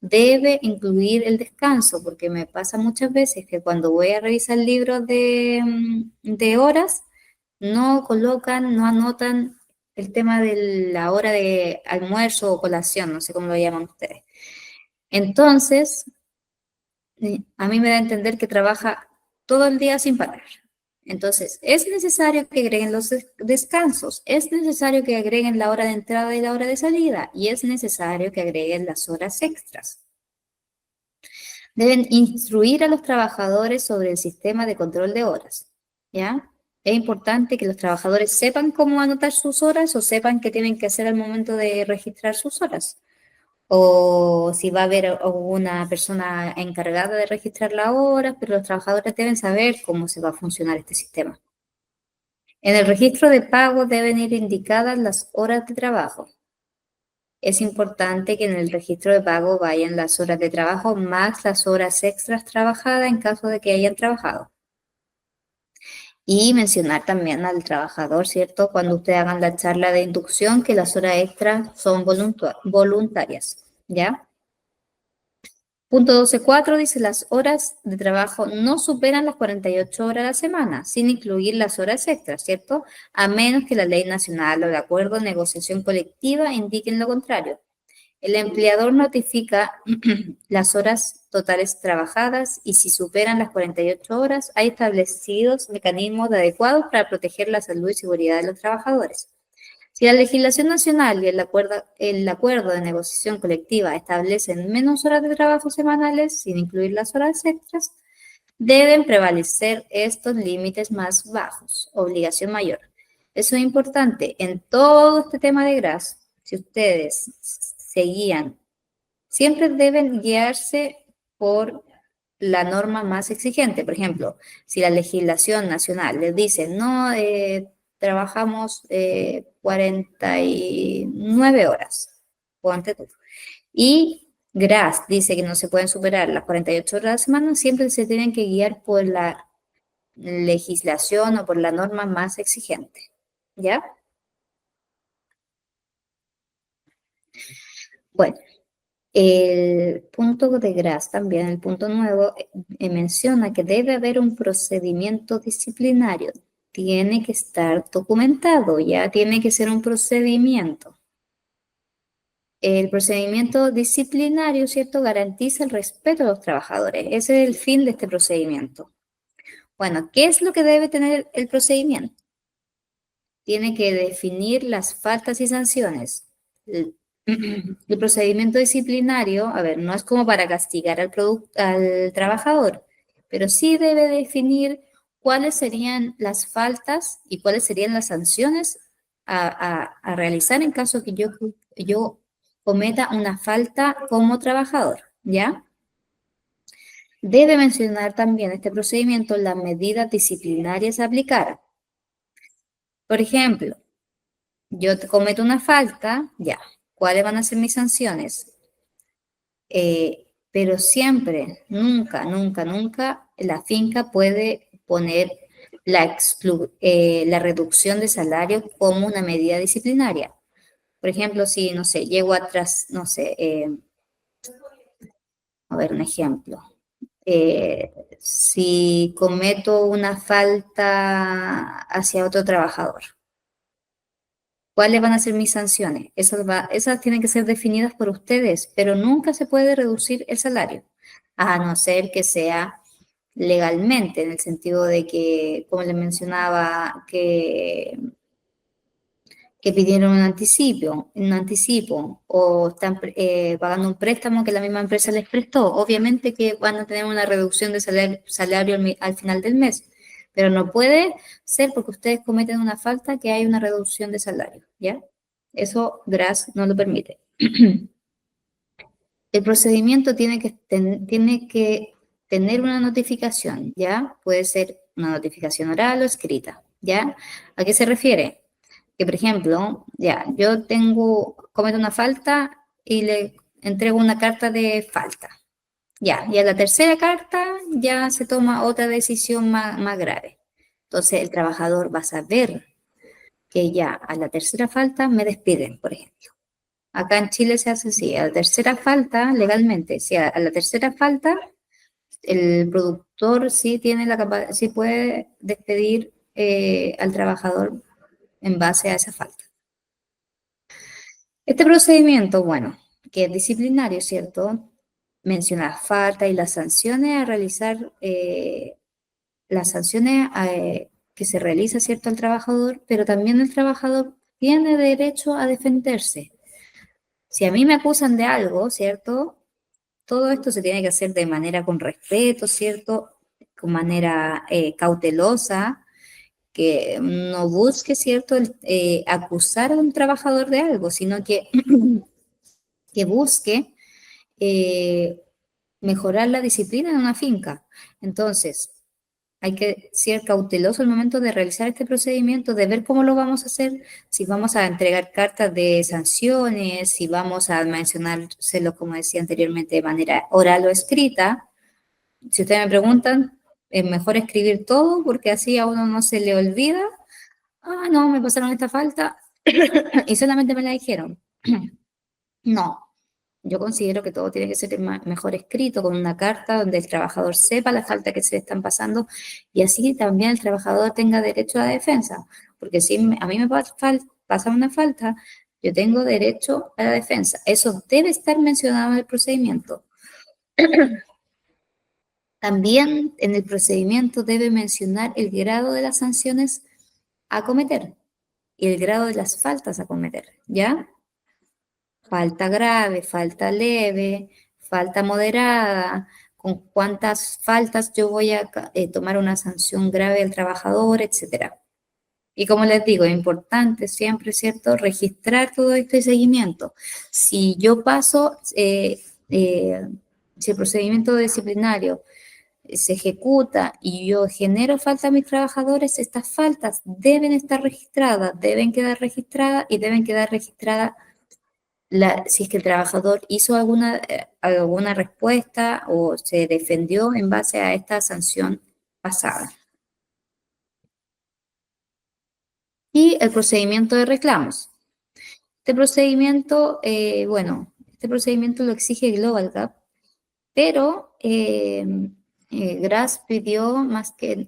B: Debe incluir el descanso, porque me pasa muchas veces que cuando voy a revisar libros de horas, no colocan, no anotan el tema de la hora de almuerzo o colación, no sé cómo lo llaman ustedes. Entonces, a mí me da a entender que trabaja todo el día sin parar. Entonces, es necesario que agreguen los descansos, es necesario que agreguen la hora de entrada y la hora de salida, y es necesario que agreguen las horas extras. Deben instruir a los trabajadores sobre el sistema de control de horas, ¿ya? Es importante que los trabajadores sepan cómo anotar sus horas o sepan qué tienen que hacer al momento de registrar sus horas. O si va a haber una persona encargada de registrar las horas, pero los trabajadores deben saber cómo se va a funcionar este sistema. En el registro de pago deben ir indicadas las horas de trabajo. Es importante que en el registro de pago vayan las horas de trabajo más las horas extras trabajadas en caso de que hayan trabajado. Y mencionar también al trabajador, ¿cierto? Cuando ustedes hagan la charla de inducción, que las horas extras son voluntarias, ¿ya? Punto 12.4 dice, las horas de trabajo no superan las 48 horas a la semana, sin incluir las horas extras, ¿cierto? A menos que la ley nacional o el acuerdo de negociación colectiva indiquen lo contrario. El empleador notifica las horas totales trabajadas y si superan las 48 horas, hay establecidos mecanismos adecuados para proteger la salud y seguridad de los trabajadores. Si la legislación nacional y el acuerdo de negociación colectiva establecen menos horas de trabajo semanales, sin incluir las horas extras, deben prevalecer estos límites más bajos, obligación mayor. Eso es importante. En todo este tema de GRAS, si ustedes se guían, siempre deben guiarse por la norma más exigente. Por ejemplo, si la legislación nacional les dice, no, trabajamos 49 horas, ponte tú, y GRAS dice que no se pueden superar las 48 horas a la semana, siempre se tienen que guiar por la legislación o por la norma más exigente, ¿ya? Bueno, el punto de GRAS también, el punto nuevo, menciona que debe haber un procedimiento disciplinario. Tiene que estar documentado, ya tiene que ser un procedimiento. El procedimiento disciplinario, ¿cierto?, garantiza el respeto a los trabajadores. Ese es el fin de este procedimiento. Bueno, ¿qué es lo que debe tener el procedimiento? Tiene que definir las faltas y sanciones. El procedimiento disciplinario, a ver, no es como para castigar al trabajador, pero sí debe definir cuáles serían las faltas y cuáles serían las sanciones a realizar en caso que yo cometa una falta como trabajador, ¿ya? Debe mencionar también este procedimiento las medidas disciplinarias a aplicar. Por ejemplo, yo cometo una falta, ya, ¿cuáles van a ser mis sanciones? Pero siempre, nunca, nunca, nunca la finca puede poner la reducción de salario como una medida disciplinaria. Por ejemplo, si, no sé, llego atrás, no sé, a ver, un ejemplo. Si cometo una falta hacia otro trabajador, ¿cuáles van a ser mis sanciones? Esas tienen que ser definidas por ustedes, pero nunca se puede reducir el salario, a no ser que sea legalmente, en el sentido de que, como les mencionaba, que pidieron un anticipo o están pagando un préstamo que la misma empresa les prestó. Obviamente que van a tener una reducción de salario al final del mes, pero no puede ser porque ustedes cometen una falta que hay una reducción de salario, ¿ya? Eso GRAS no lo permite. El procedimiento tiene que tener una notificación, ¿ya? Puede ser una notificación oral o escrita, ¿ya? ¿A qué se refiere? Que, por ejemplo, ya, cometo una falta y le entrego una carta de falta, ya, y a la tercera carta ya se toma otra decisión más grave. Entonces, el trabajador va a saber que ya a la tercera falta me despiden, por ejemplo. Acá en Chile se hace así, a la tercera falta, legalmente, si a la tercera falta, el productor sí tiene sí puede despedir al trabajador en base a esa falta. Este procedimiento, bueno, que es disciplinario, ¿cierto? Menciona la falta y las sanciones a realizar, las sanciones que se realiza, ¿cierto?, al trabajador, pero también el trabajador tiene derecho a defenderse. Si a mí me acusan de algo, ¿cierto? Todo esto se tiene que hacer de manera con respeto, ¿cierto? Con manera cautelosa, que no busque, ¿cierto?, acusar a un trabajador de algo, sino que, que busque mejorar la disciplina en una finca. Entonces, hay que ser cauteloso al momento de realizar este procedimiento, de ver cómo lo vamos a hacer, si vamos a entregar cartas de sanciones, si vamos a mencionárselo, como decía anteriormente, de manera oral o escrita. Si ustedes me preguntan, es mejor escribir todo porque así a uno no se le olvida. Ah, no, me pasaron esta falta y solamente me la dijeron. No, yo considero que todo tiene que ser mejor escrito, con una carta donde el trabajador sepa la falta que se le están pasando y así también el trabajador tenga derecho a la defensa. Porque si a mí me pasa una falta, yo tengo derecho a la defensa. Eso debe estar mencionado en el procedimiento. También en el procedimiento debe mencionar el grado de las sanciones a cometer y el grado de las faltas a cometer, ¿ya? Falta grave, falta leve, falta moderada, con cuántas faltas yo voy a tomar una sanción grave al trabajador, etcétera. Y como les digo, es importante siempre, ¿cierto?, registrar todo este seguimiento. Si yo paso, si el procedimiento disciplinario se ejecuta y yo genero falta a mis trabajadores, estas faltas deben estar registradas, deben quedar registradas y deben quedar registradas si es que el trabajador hizo alguna respuesta o se defendió en base a esta sanción pasada. Y el procedimiento de reclamos. Este procedimiento, este procedimiento lo exige Global Gap, pero GRAS pidió más que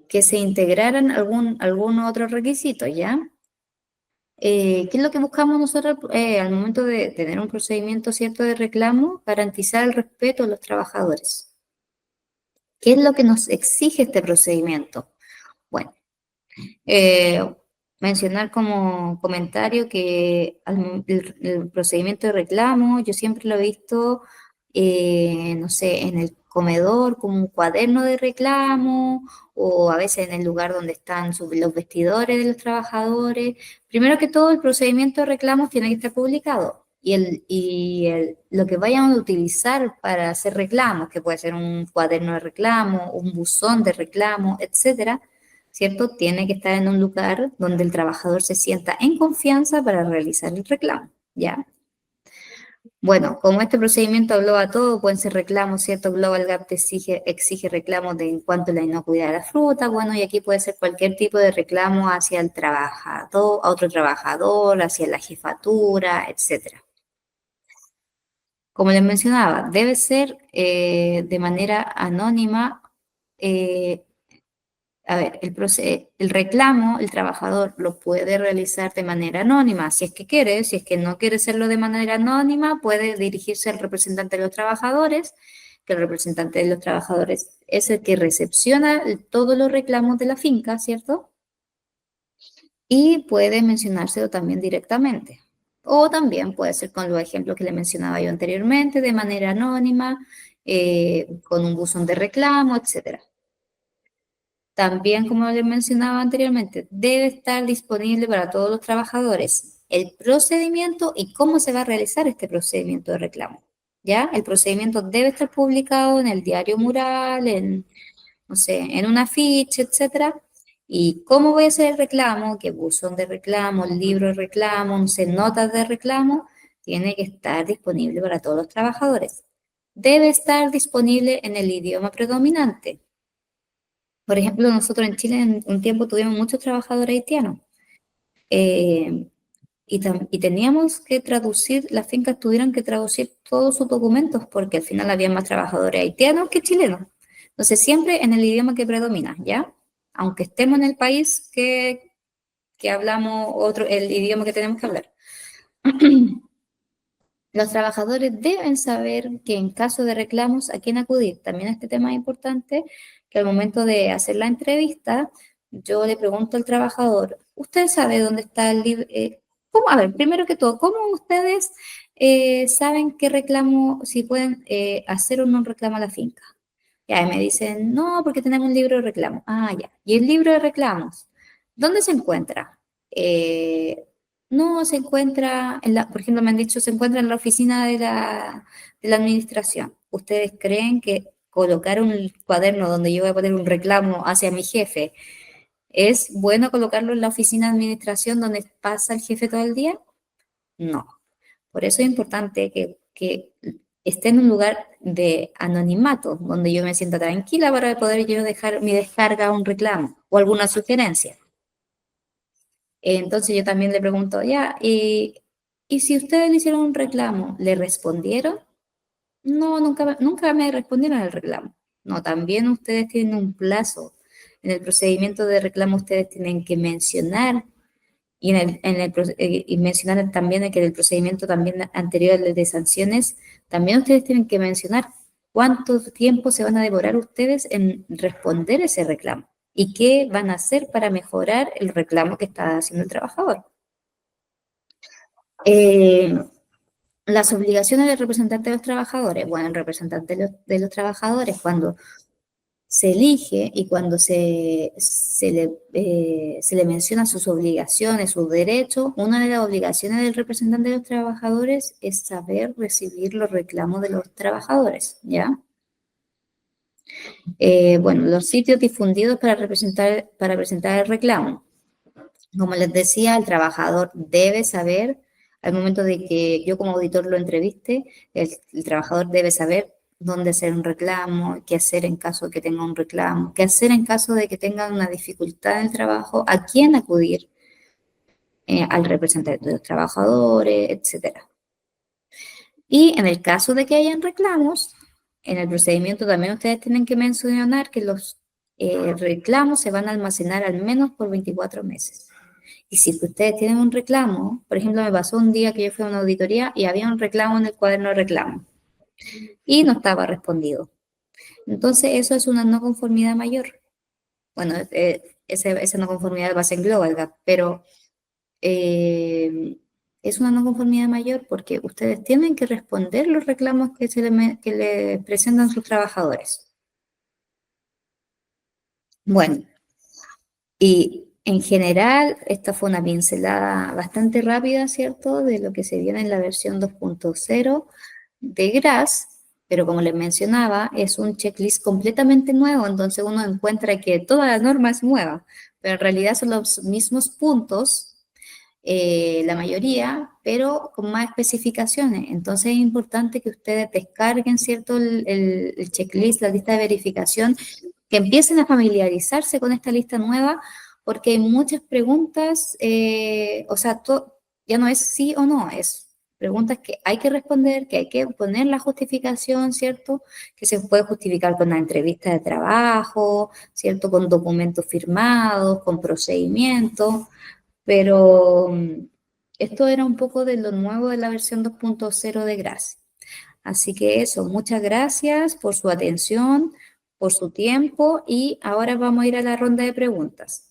B: se integraran algún otro requisito, ¿ya? ¿Qué es lo que buscamos nosotros al momento de tener un procedimiento cierto de reclamo? Garantizar el respeto a los trabajadores. ¿Qué es lo que nos exige este procedimiento? Bueno, mencionar como comentario que el procedimiento de reclamo, yo siempre lo he visto, no sé, en el comedor como un cuaderno de reclamo o a veces en el lugar donde están los vestidores de los trabajadores. Primero que todo, el procedimiento de reclamos tiene que estar publicado lo que vayan a utilizar para hacer reclamos, que puede ser un cuaderno de reclamo, un buzón de reclamo, etcétera, ¿cierto? Tiene que estar en un lugar donde el trabajador se sienta en confianza para realizar el reclamo, ¿ya? Bueno, como este procedimiento engloba todo, pueden ser reclamos, ¿cierto? Global Gap te exige reclamos de en cuanto a la inocuidad de la fruta, bueno, y aquí puede ser cualquier tipo de reclamo hacia el trabajador, a otro trabajador, hacia la jefatura, etcétera. Como les mencionaba, debe ser de manera anónima. A ver, el reclamo, el trabajador lo puede realizar de manera anónima, si es que quiere, si es que no quiere hacerlo de manera anónima, puede dirigirse al representante de los trabajadores, que el representante de los trabajadores es el que recepciona todos los reclamos de la finca, ¿cierto? Y puede mencionárselo también directamente. O también puede ser con los ejemplos que le mencionaba yo anteriormente, de manera anónima, con un buzón de reclamo, etcétera. También, como les mencionaba anteriormente, debe estar disponible para todos los trabajadores el procedimiento y cómo se va a realizar este procedimiento de reclamo. ¿Ya? El procedimiento debe estar publicado en el diario mural, en, no sé, en un afiche, etcétera. ¿Y cómo voy a hacer el reclamo? ¿Qué buzón de reclamo, libro de reclamo, no sé, notas de reclamo? Tiene que estar disponible para todos los trabajadores. Debe estar disponible en el idioma predominante. Por ejemplo, nosotros en Chile en un tiempo tuvimos muchos trabajadores haitianos eh, y teníamos que traducir, las fincas tuvieron que traducir todos sus documentos porque al final había más trabajadores haitianos que chilenos. Entonces, siempre en el idioma que predomina, ¿ya? Aunque estemos en el país que hablamos otro, el idioma que tenemos que hablar. Los trabajadores deben saber que en caso de reclamos, ¿a quién acudir? También este tema es importante, que al momento de hacer la entrevista, yo le pregunto al trabajador, ¿usted sabe dónde está el libro? A ver, primero que todo, ¿cómo ustedes saben qué reclamo, si pueden hacer o no un reclamo a la finca? Ya, y me dicen, no, porque tenemos un libro de reclamos. Ah, ya. ¿Y el libro de reclamos? ¿Dónde se encuentra? Eh, no, se encuentra, por ejemplo, me han dicho, se encuentra en la oficina de la administración. ¿Ustedes creen que colocar un cuaderno donde yo voy a poner un reclamo hacia mi jefe, es bueno colocarlo en la oficina de administración donde pasa el jefe todo el día? No. Por eso es importante que esté en un lugar de anonimato, donde yo me sienta tranquila para poder yo dejar mi descarga, un reclamo o alguna sugerencia. Entonces yo también le pregunto, ya, ¿y si ustedes le hicieron un reclamo, le respondieron? No, nunca me respondieron el reclamo. No, también ustedes tienen un plazo. En el procedimiento de reclamo ustedes tienen que mencionar y mencionar también que en el procedimiento también anterior de sanciones, también ustedes tienen que mencionar cuánto tiempo se van a demorar ustedes en responder ese reclamo y qué van a hacer para mejorar el reclamo que está haciendo el trabajador. Las obligaciones del representante de los trabajadores. Bueno, el representante de los trabajadores, cuando se elige y cuando se le menciona sus obligaciones, sus derechos, una de las obligaciones del representante de los trabajadores es saber recibir los reclamos de los trabajadores, ¿ya? Bueno, los sitios difundidos para presentar el reclamo. Como les decía, el trabajador debe saber, al momento de que yo como auditor lo entreviste, el trabajador debe saber dónde hacer un reclamo, qué hacer en caso de que tenga un reclamo, qué hacer en caso de que tenga una dificultad en el trabajo, a quién acudir, al representante de los trabajadores, etcétera. Y en el caso de que hayan reclamos, en el procedimiento también ustedes tienen que mencionar que los reclamos se van a almacenar al menos por 24 meses. Y si ustedes tienen un reclamo, por ejemplo, me pasó un día que yo fui a una auditoría y había un reclamo en el cuaderno de reclamo y no estaba respondido. Entonces, eso es una no conformidad mayor. Bueno, esa no conformidad va a ser global gap, pero es una no conformidad mayor porque ustedes tienen que responder los reclamos que le presentan sus trabajadores. Bueno, y en general, esta fue una pincelada bastante rápida, ¿cierto?, de lo que se viene en la versión 2.0 de GRASS, pero como les mencionaba, es un checklist completamente nuevo, entonces uno encuentra que toda la norma es nueva, pero en realidad son los mismos puntos la mayoría, pero con más especificaciones. Entonces es importante que ustedes descarguen, ¿cierto?, el checklist, la lista de verificación, que empiecen a familiarizarse con esta lista nueva, porque hay muchas preguntas, o sea, ya no es sí o no, es preguntas que hay que responder, que hay que poner la justificación, ¿cierto? Que se puede justificar con la entrevista de trabajo, ¿cierto? Con documentos firmados, con procedimientos, pero esto era un poco de lo nuevo de la versión 2.0 de Grace. Así que eso, muchas gracias por su atención, por su tiempo y ahora vamos a ir a la ronda de preguntas.